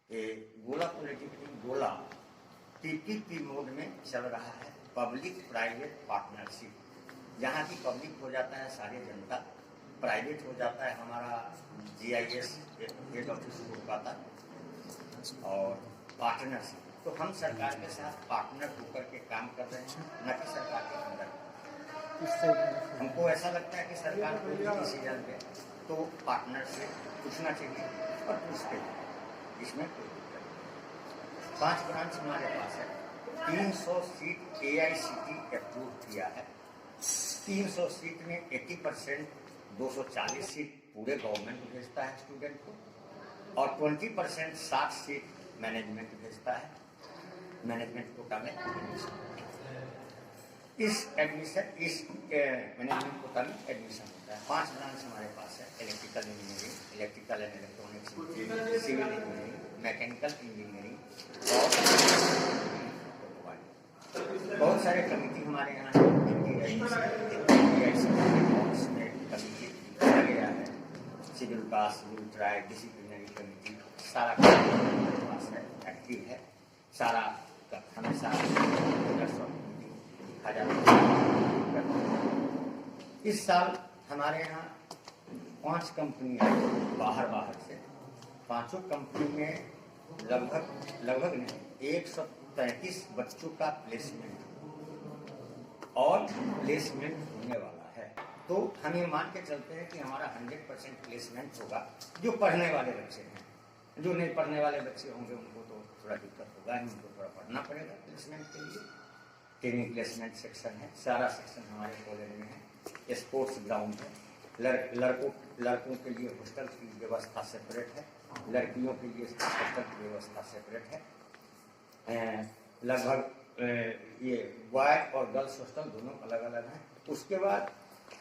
ये गोला पॉलिटिकली गोला पीपीपी मोड में चल रहा है, पब्लिक प्राइवेट पार्टनरशिप। जहाँ की पब्लिक हो जाता है सारी जनता, प्राइवेट हो जाता है हमारा GIS हेड ऑफिस कोलकाता, और पार्टनरशिप। तो हम सरकार के साथ पार्टनर होकर के काम कर रहे हैं, न कि सरकार के अंदर। हमको ऐसा लगता है कि सरकार कोई भी डिसीजन ले तो पार्टनर से पूछना चाहिए और पूछते हैं, इसमें कोई दिक्कत नहीं। 5 ब्रांच हमारे पास है, 300 सीट AICTE अप्रूव किया है। 300 सीट में 80% 240 सीट पूरे गवर्नमेंट भेजता है स्टूडेंट को, और 20% 60 सीट मैनेजमेंट भेजता है, मैनेजमेंट कोटा में एडमिशन। इस मैनेजमेंट कोटा में एडमिशन होता है। 5 ब्रांच हमारे पास है, electrical engineering, electrical and electronics engineering, civil engineering, mechanical engineering और बहुत सारे कमिटी हमारे यहाँ है, schedule caste, schedule tribe, disciplinary committee, सारा हमारे पास है, एक्टिव है, सारा हमेशा लिखा जाता है। इस साल हमारे यहाँ 5 कंपनियाँ बाहर से, 5 कंपनी में लगभग नहीं 133 बच्चों का प्लेसमेंट होने वाला है। तो हम ये मान के चलते हैं कि हमारा 100% प्लेसमेंट होगा। जो पढ़ने वाले बच्चे हैं, जो नहीं पढ़ने वाले बच्चे होंगे उनको तो थोड़ा दिक्कत होगा, उनको थोड़ा पढ़ना पड़ेगा प्लेसमेंट के लिए। ट्रेनिंग प्लेसमेंट सेक्शन है, सारा सेक्शन हमारे कॉलेज में है। स्पोर्ट्स ग्राउंड है, लड़कों के लिए हॉस्टल की व्यवस्था सेपरेट है, लड़कियों के लिए हॉस्टल की व्यवस्था सेपरेट है। लगभग ये बॉय और गर्ल्स हॉस्टल दोनों अलग अलग हैं। उसके बाद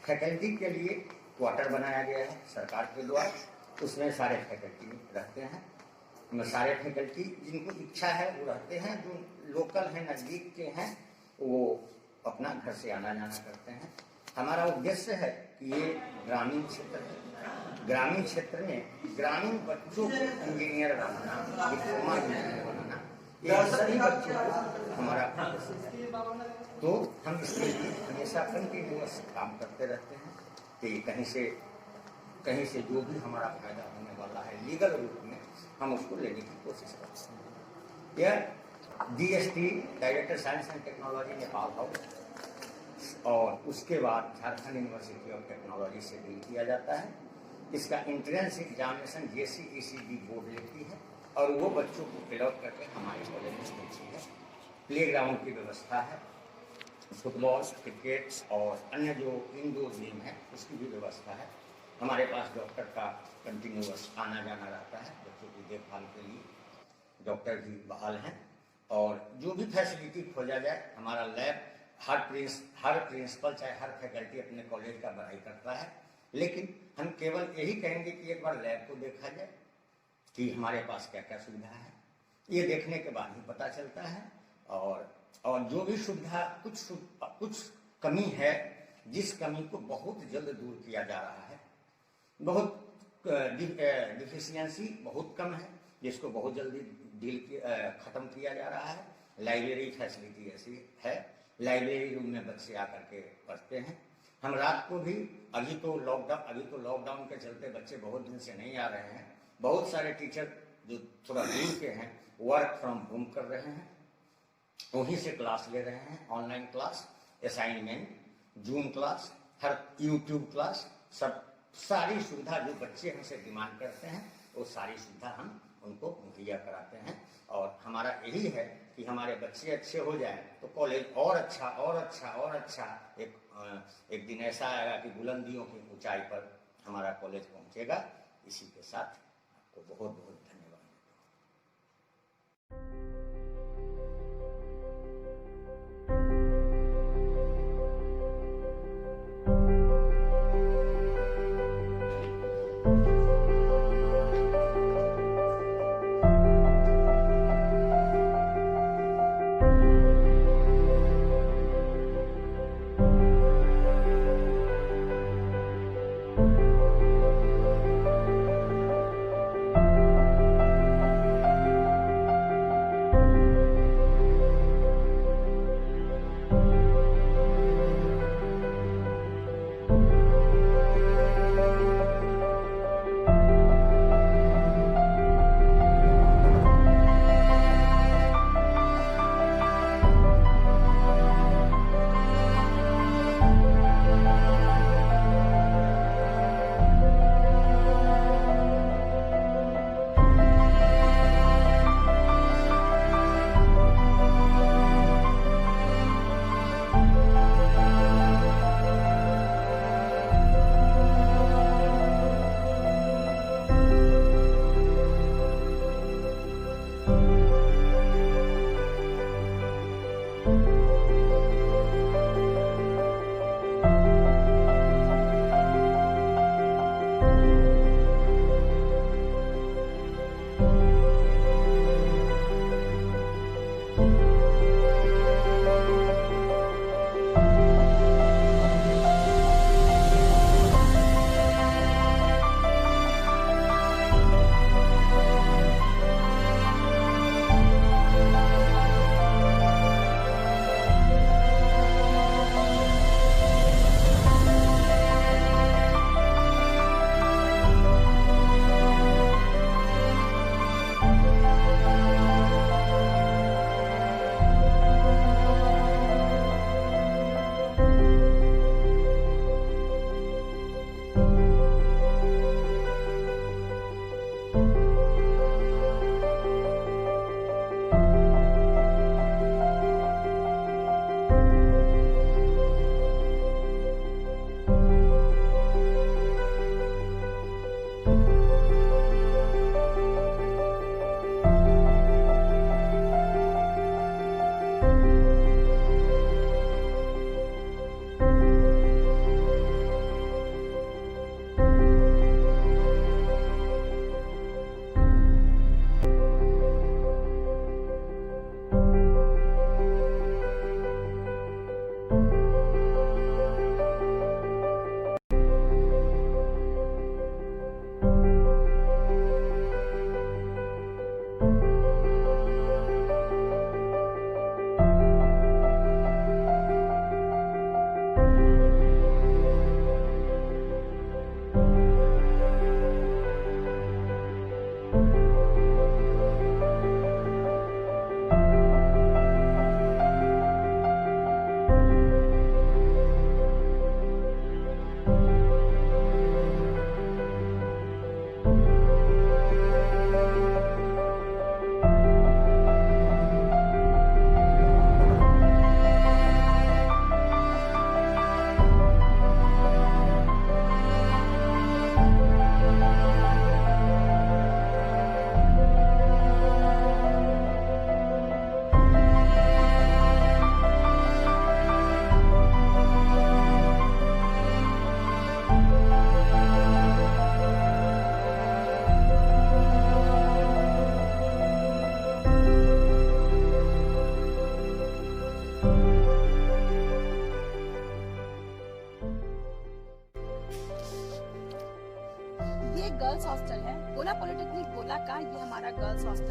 फैकल्टी के लिए क्वार्टर बनाया गया है सरकार के द्वारा, उसमें सारे फैकल्टी रहते हैं। सारे फैकल्टी जिनको इच्छा है वो रहते हैं, जो लोकल हैं, नज़दीक के हैं, वो अपना घर से आना जाना करते हैं। हमारा उद्देश्य है कि ये ग्रामीण क्षेत्र है, ग्रामीण क्षेत्र में ग्रामीण बच्चों को इंजीनियर बनाना, डिप्लोमा इंजीनियर बनाना, ये सभी बच्चों को हमारा उद्देश्य है। तो हम इसके लिए हमेशा कंटिन्यूअस काम करते रहते हैं कि कहीं से जो भी हमारा फायदा होने वाला है लीगल रूप में, हम उसको लेने की कोशिश करते हैं। यह DST director science and technology Nepal house और उसके बाद झारखंड यूनिवर्सिटी ऑफ टेक्नोलॉजी से डील किया जाता है। इसका एंट्रेंस एग्जामिनेशन JCECD बोर्ड लेती है और वो बच्चों को फिलअप करके हमारे कॉलेज में भेजती है। प्ले ग्राउंड की व्यवस्था है, फुटबॉल, क्रिकेट और अन्य जो इंडोर गेम है उसकी भी व्यवस्था है। हमारे पास डॉक्टर का कंटिन्यूअस आना जाना रहता है, बच्चों की देखभाल के लिए डॉक्टर भी बहाल हैं। और जो भी फैसिलिटी खोजा जाए, हमारा लैब, हर प्रिंसिपल चाहे हर फैकल्टी अपने कॉलेज का बढ़ाई करता है, लेकिन हम केवल यही कहेंगे कि एक बार लैब को देखा जाए कि हमारे पास क्या क्या सुविधा है। ये देखने के बाद ही पता चलता है। और जो भी सुविधा कुछ कमी है, जिस कमी को बहुत जल्द दूर किया जा रहा है, बहुत डिफिशियंसी बहुत कम है जिसको बहुत जल्दी ख़त्म किया जा रहा है। लाइब्रेरी फैसिलिटी ऐसी है, लाइब्रेरी रूम में बच्चे आकर के पढ़ते हैं। हम रात को भी, अभी तो लॉकडाउन के चलते बच्चे बहुत दिन से नहीं आ रहे हैं। बहुत सारे टीचर जो थोड़ा दूर के हैं वर्क फ्रॉम होम कर रहे हैं, वहीं से क्लास ले रहे हैं, online class, assignment, Zoom class, हर यूट्यूब क्लास, सब सारी सुविधा जो बच्चे हमसे डिमांड करते हैं वो सारी सुविधा हम उनको मुहैया कराते हैं। और हमारा यही है कि हमारे बच्चे अच्छे हो जाएं तो कॉलेज और अच्छा एक दिन ऐसा आएगा कि बुलंदियों की ऊंचाई पर हमारा कॉलेज पहुंचेगा। इसी के साथ आपको बहुत बहुत धन्यवाद।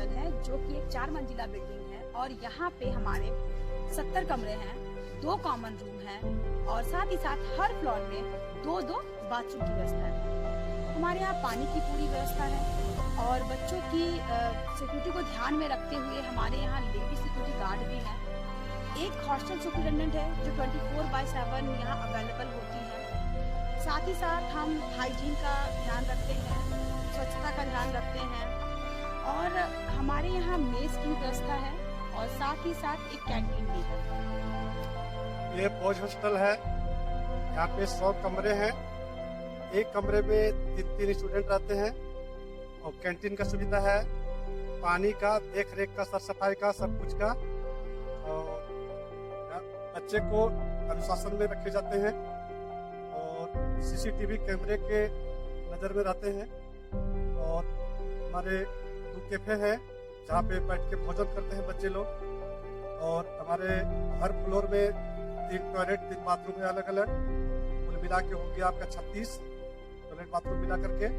हॉस्टल है जो कि एक 4 मंजिला बिल्डिंग है और यहाँ पे हमारे 70 कमरे हैं, 2 कॉमन रूम हैं और साथ ही साथ हर फ्लोर में 2-2 बाथरूम की व्यवस्था है। हमारे यहाँ पानी की पूरी व्यवस्था है और बच्चों की सिक्योरिटी को ध्यान में रखते हुए हमारे यहाँ लेडी सिक्योरिटी गार्ड भी हैं। एक हॉस्टल सुपरिटेंडेंट है जो 24/7 यहाँ अवेलेबल होती है। साथ ही साथ हम हाइजीन का ध्यान रखते हैं, स्वच्छता का ध्यान रखते हैं और हमारे यहाँ मेस की व्यवस्था है और साथ ही साथ एक कैंटीन भी है। ये बॉयज हॉस्टल है, यहाँ पे 100 कमरे हैं। एक कमरे में 3 स्टूडेंट रहते हैं और कैंटीन का सुविधा है, पानी का, देख रेख का, साफ सफाई का, सब कुछ का। और बच्चे को अनुशासन में रखे जाते हैं और सीसीटीवी कैमरे के नज़र में रहते हैं। और हमारे 2 कैफे हैं जहाँ पे बैठ के भोजन करते हैं बच्चे लोग। और हमारे हर फ्लोर में 3 टॉयलेट, 3 बाथरूम है अलग अलग। कुल मिला के हो गया आपका 36 टॉयलेट बाथरूम मिला करके।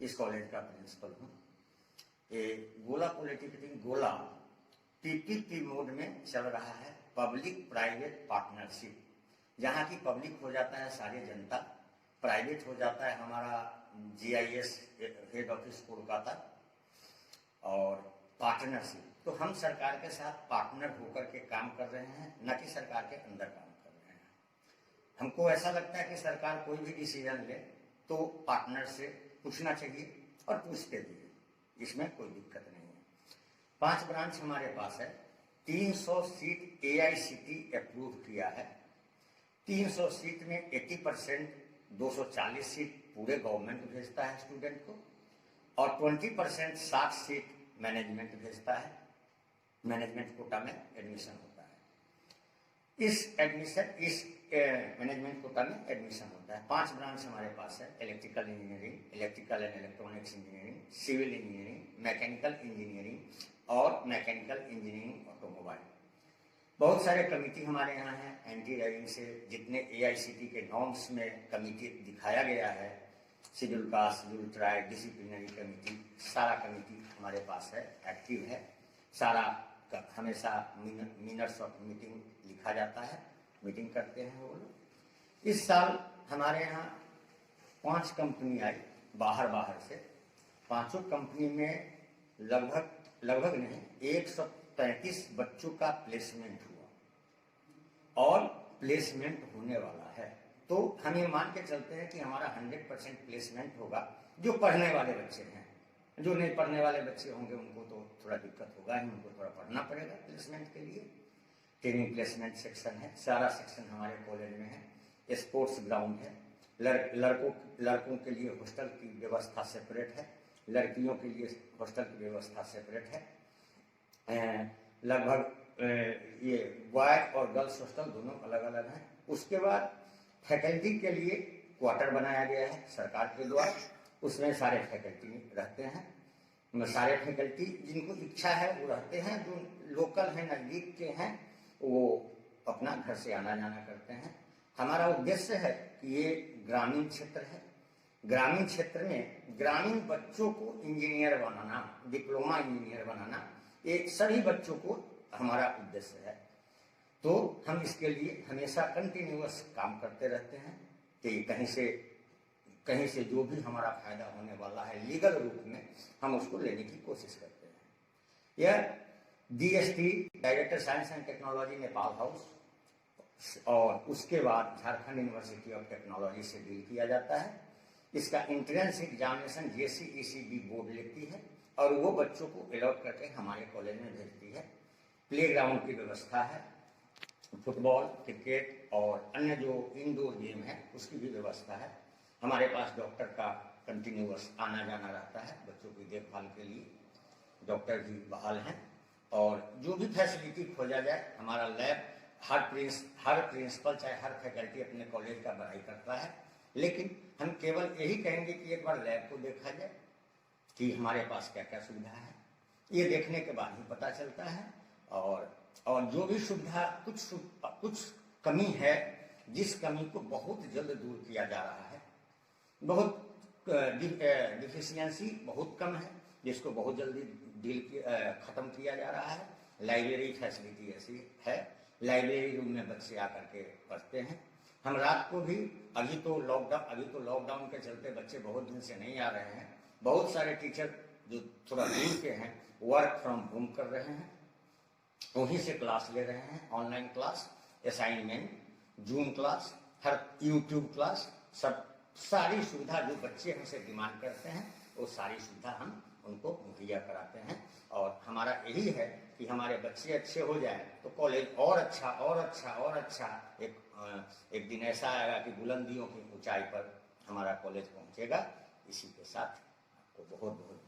इस कॉलेज का प्रिंसिपल हूँ। ये गोला पॉलिटेक्निक गोला पीपीपी मोड में चल रहा है, पब्लिक प्राइवेट पार्टनरशिप, जहाँ की पब्लिक हो जाता है सारी जनता, प्राइवेट हो जाता है हमारा GIS हेड ऑफिस कोलकाता, और पार्टनरशिप तो हम सरकार के साथ पार्टनर होकर के काम कर रहे हैं, न कि सरकार के अंदर काम कर रहे हैं। हमको ऐसा लगता है कि सरकार कोई भी डिसीजन ले तो पार्टनर से पूछना चाहिए और पूछते भी है, इसमें कोई दिक्कत नहीं है। 5 ब्रांच हमारे पास है, 300 सीट AICT अप्रूव किया है। 300 सीट में 80% 240 सीट पूरे गवर्नमेंट भेजता है स्टूडेंट को, और 20% 60 सीट मैनेजमेंट भेजता है, मैनेजमेंट कोटा में एडमिशन होता है। इस मैनेजमेंट कोटा में एडमिशन होता है। 5 ब्रांच हमारे पास है, electrical engineering, electrical and electronics engineering, civil engineering, mechanical engineering और मैकेनिकल इंजीनियरिंग ऑटोमोबाइल। बहुत सारे कमेटी हमारे यहाँ हैं। एंटी रैगिंग से जितने AICTE के नॉर्म्स में कमेटी दिखाया गया है, schedule caste, schedule tribe, disciplinary committee, सारा कमेटी हमारे पास है, एक्टिव है। सारा हमेशा मिनट्स ऑफ मीटिंग लिखा जाता है, मीटिंग करते हैं वो लोग। इस साल हमारे यहाँ 5 कंपनी आई बाहर से। 5 कंपनी में लगभग नहीं 133 बच्चों का प्लेसमेंट हुआ और प्लेसमेंट होने वाला है। तो हम ये मान के चलते हैं कि हमारा 100% प्लेसमेंट होगा। जो पढ़ने वाले बच्चे हैं, जो नहीं पढ़ने वाले बच्चे होंगे उनको तो थोड़ा दिक्कत होगा ही, उनको थोड़ा पढ़ना पड़ेगा प्लेसमेंट के लिए। ट्रेनिंग प्लेसमेंट सेक्शन है, सारा सेक्शन हमारे कॉलेज में है। स्पोर्ट्स ग्राउंड है, लड़कों के लिए हॉस्टल की व्यवस्था सेपरेट है, लड़कियों के लिए हॉस्टल की व्यवस्था सेपरेट है। लगभग ये बॉय और गर्ल्स हॉस्टल दोनों अलग अलग हैं। उसके बाद फैकल्टी के लिए क्वार्टर बनाया गया है सरकार के द्वारा, उसमें सारे फैकल्टी रहते हैं। सारे फैकल्टी जिनको इच्छा है वो रहते हैं, जो लोकल हैं, नज़दीक के हैं, वो अपना घर से आना जाना करते हैं। हमारा उद्देश्य है कि ये ग्रामीण क्षेत्र है, ग्रामीण क्षेत्र में ग्रामीण बच्चों को इंजीनियर बनाना, डिप्लोमा इंजीनियर बनाना, ये सभी बच्चों को हमारा उद्देश्य है। तो हम इसके लिए हमेशा कंटिन्यूअस काम करते रहते हैं कि कहीं से जो भी हमारा फायदा होने वाला है लीगल रूप में, हम उसको लेने की कोशिश करते हैं। यह DST director science and technology Nepal house और उसके बाद झारखंड यूनिवर्सिटी ऑफ टेक्नोलॉजी से डील किया जाता है। इसका एंट्रेंस एग्जामिनेशन JCECB बोर्ड लेती है और वो बच्चों को अलॉट करके हमारे कॉलेज में भेजती है। प्लेग्राउंड की व्यवस्था है, फुटबॉल, क्रिकेट और अन्य जो इंडोर गेम है उसकी भी व्यवस्था है। हमारे पास डॉक्टर का कंटिन्यूअस आना जाना रहता है, बच्चों की देखभाल के लिए डॉक्टर भी बहाल हैं। और जो भी फैसिलिटी खोजा जाए, हमारा लैब, हर प्रिंसिपल चाहे हर फैकल्टी अपने कॉलेज का बढ़ाई करता है, लेकिन हम केवल यही कहेंगे कि एक बार लैब को देखा जाए कि हमारे पास क्या क्या सुविधा है। ये देखने के बाद ही पता चलता है। और जो भी सुविधा कुछ कमी है, जिस कमी को बहुत जल्द दूर किया जा रहा है, बहुत डिफिशियंसी बहुत कम है जिसको बहुत जल्दी ख़त्म किया जा रहा है। लाइब्रेरी फैसिलिटी ऐसी है, लाइब्रेरी रूम में बच्चे आकर के पढ़ते हैं। हम रात को भी, अभी तो लॉकडाउन के चलते बच्चे बहुत दिन से नहीं आ रहे हैं। बहुत सारे टीचर जो थोड़ा दूर के हैं वर्क फ्रॉम होम कर रहे हैं, वहीं से क्लास ले रहे हैं, online class, assignment, Zoom class, हर यूट्यूब क्लास, सब सारी सुविधा जो बच्चे हमसे डिमांड करते हैं वो सारी सुविधा हम उनको मुहैया कराते हैं। और हमारा यही है कि हमारे बच्चे अच्छे हो जाएं तो कॉलेज और अच्छा एक दिन ऐसा आएगा कि बुलंदियों की ऊंचाई पर हमारा कॉलेज पहुंचेगा। इसी के साथ आपको बहुत बहुत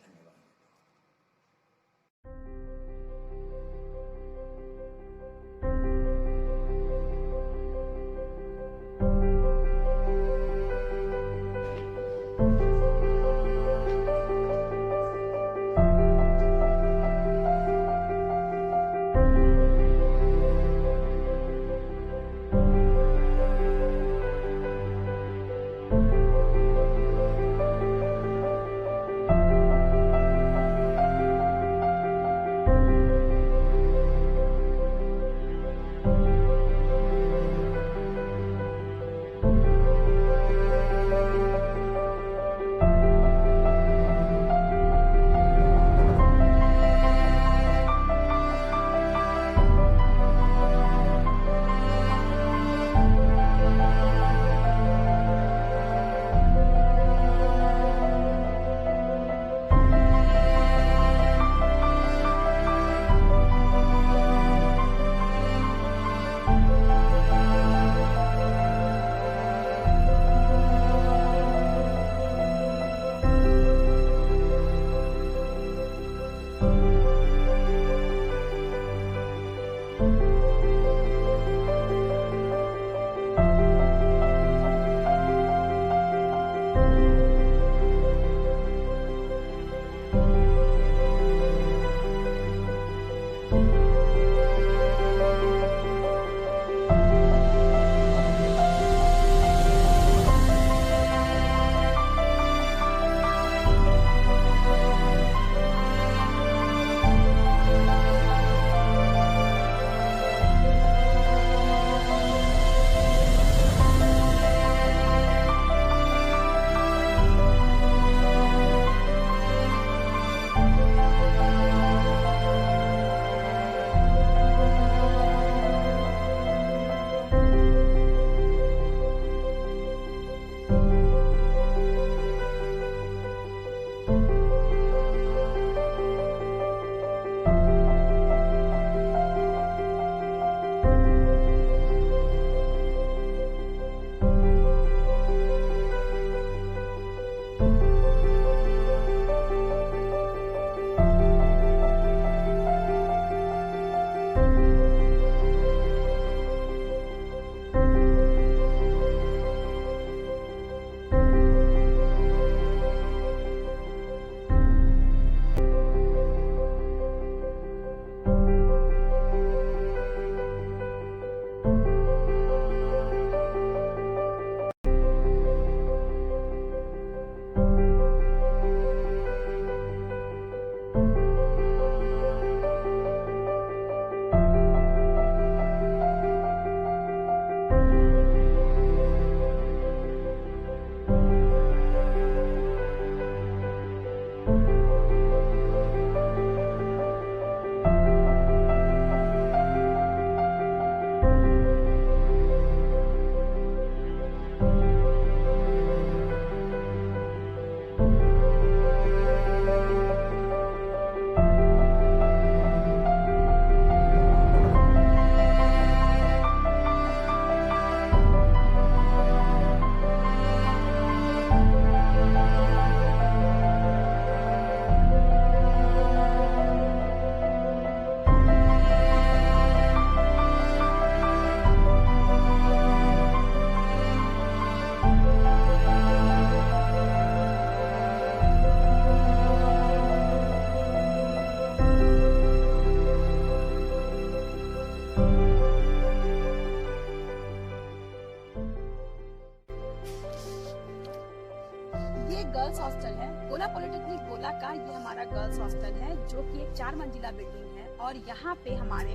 गर्ल्स हॉस्टल है। गोला पॉलिटेक्निक गोला का ये हमारा गर्ल्स हॉस्टल है, जो कि एक 4 मंजिला बिल्डिंग है और यहाँ पे हमारे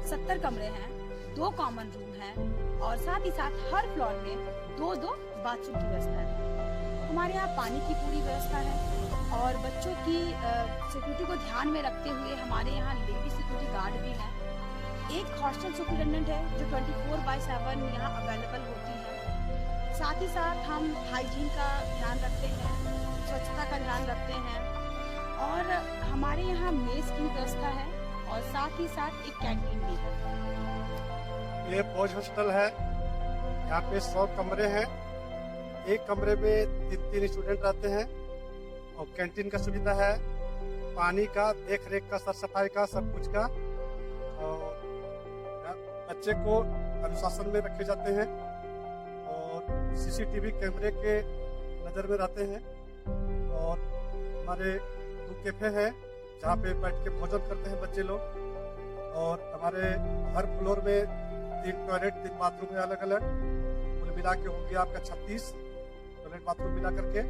70 कमरे हैं, 2 कॉमन रूम हैं और साथ ही साथ हर फ्लोर में 2-2 बाथरूम की व्यवस्था है। हमारे यहाँ पानी की पूरी व्यवस्था है और बच्चों की सिक्योरिटी को ध्यान में रखते हुए हमारे यहाँ लेडी सिक्योरिटी गार्ड भी है। एक हॉस्टल सुपरिटेंडेंट है जो 24/7 यहाँ अवेलेबल होती है। साथ ही साथ हम हाइजीन का ध्यान रखते हैं, स्वच्छता का ध्यान रखते हैं और हमारे यहाँ मेस की व्यवस्था है और साथ ही साथ एक कैंटीन भी है। ये बॉयज हॉस्टल है। यहाँ पे 100 कमरे हैं। एक कमरे में 3 स्टूडेंट रहते हैं और कैंटीन का सुविधा है, पानी का, देख रेख का, साफ सफाई का, सब कुछ का। और बच्चे को अनुशासन में रखे जाते हैं और सीसीटीवी कैमरे के नज़र में रहते हैं। और हमारे 2 कैफे हैं जहाँ पे बैठ के भोजन करते हैं बच्चे लोग। और हमारे हर फ्लोर में 3 टॉयलेट, 3 बाथरूम है अलग अलग। कुल मिला के हो गया आपका 36 टॉयलेट बाथरूम मिला करके।